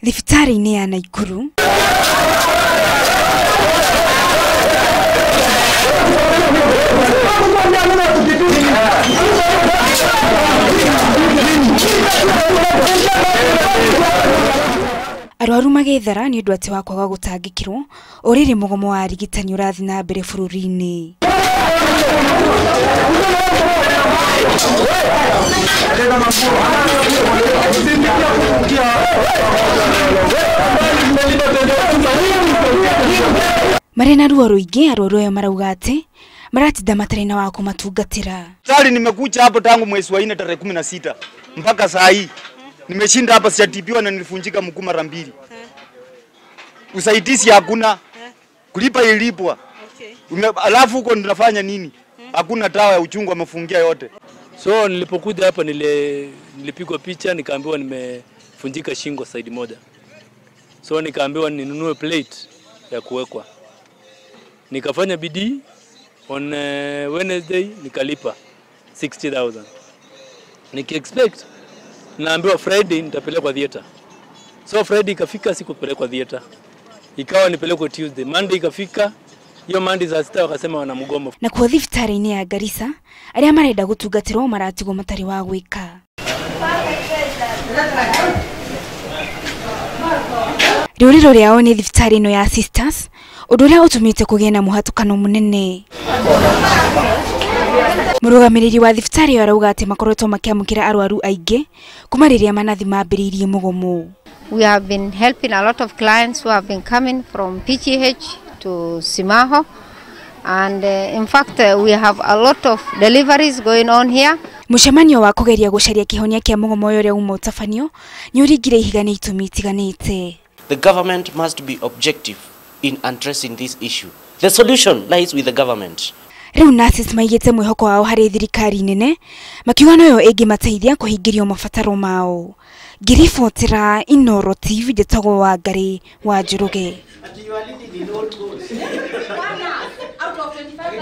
Thibitarĩ-inĩ ya Naikuru arwaru magethara ni ũndũ atĩ wa kwaga gũtangĩkĩrwo ũrĩrĩ mũgomo wa arigitani ũrathi na mbere bũrũri-inĩ. Marĩ na ruo rũingĩ, arwaru aya marauga atĩ maratinda matarĩ na wa kũmatungatĩra. Sali nimekuja hapo tangu mwezi wa 4 tarehe 16 mpaka saa hii. Nimeshinda hapa sijatibiwa na nilifunjika mguu mara 2. Usaidizi hakuna. Kulipa ilipwa. Alafu huko tunafanya nini? Hakuna dawa ya uchungu wamefungia yote. So nilipokuja hapa nilipigwa picha nikaambiwa nimefunjika shingo side moja. So nikaambiwa ninunue plate ya kuwekwa. Nikafanya bidii on Wednesday nikalipa 60,000. Niki-expect naambiwa Friday nitapelekwa theater. So Friday ikafika sikupelekwa theater. Ikawa nipelekwe Tuesday. Monday ikafika. Hiyo Monday saa 6 wakasema wana mgomo. Na kwa thibitarĩ-inĩ ya Garissa arĩa marenda gũtungatĩrwo maratigwo matarĩ wa gwĩka. Rĩũrĩro rĩao nĩ thibitarĩ ĩno ya Sisters, ũndũ ũrĩa ũtũmĩte kũgĩe na mũhatũkano mũnene. Mũrũgamĩrĩri wa thibitarĩ ĩyo arauga atĩ makoretwo makĩamũkĩra arwaru aingĩ kuma rĩrĩa manathi mambĩrĩirie mũgomo. We have been helping a lot of clients who have been coming from PGH to Simaho, and in fact we have a lot of deliveries going on here. Mũcemanio wa kũgeria gũcaria kĩhonia kĩa mũgomo ũyũ ũrĩa uma ũtabanio nĩ ũringire ihiga nĩ itũmi itiganĩte. The government must be objective in addressing this issue. The solution lies with the government. Rĩu nurses maigĩte mwĩhoko wao harĩ thirikari nene makiuga noyo ĩngĩmateithia kũhingĩrio mabataro mao. Ngiribotera Inooro TV, njĩtagwo Wangari wa Njoroge.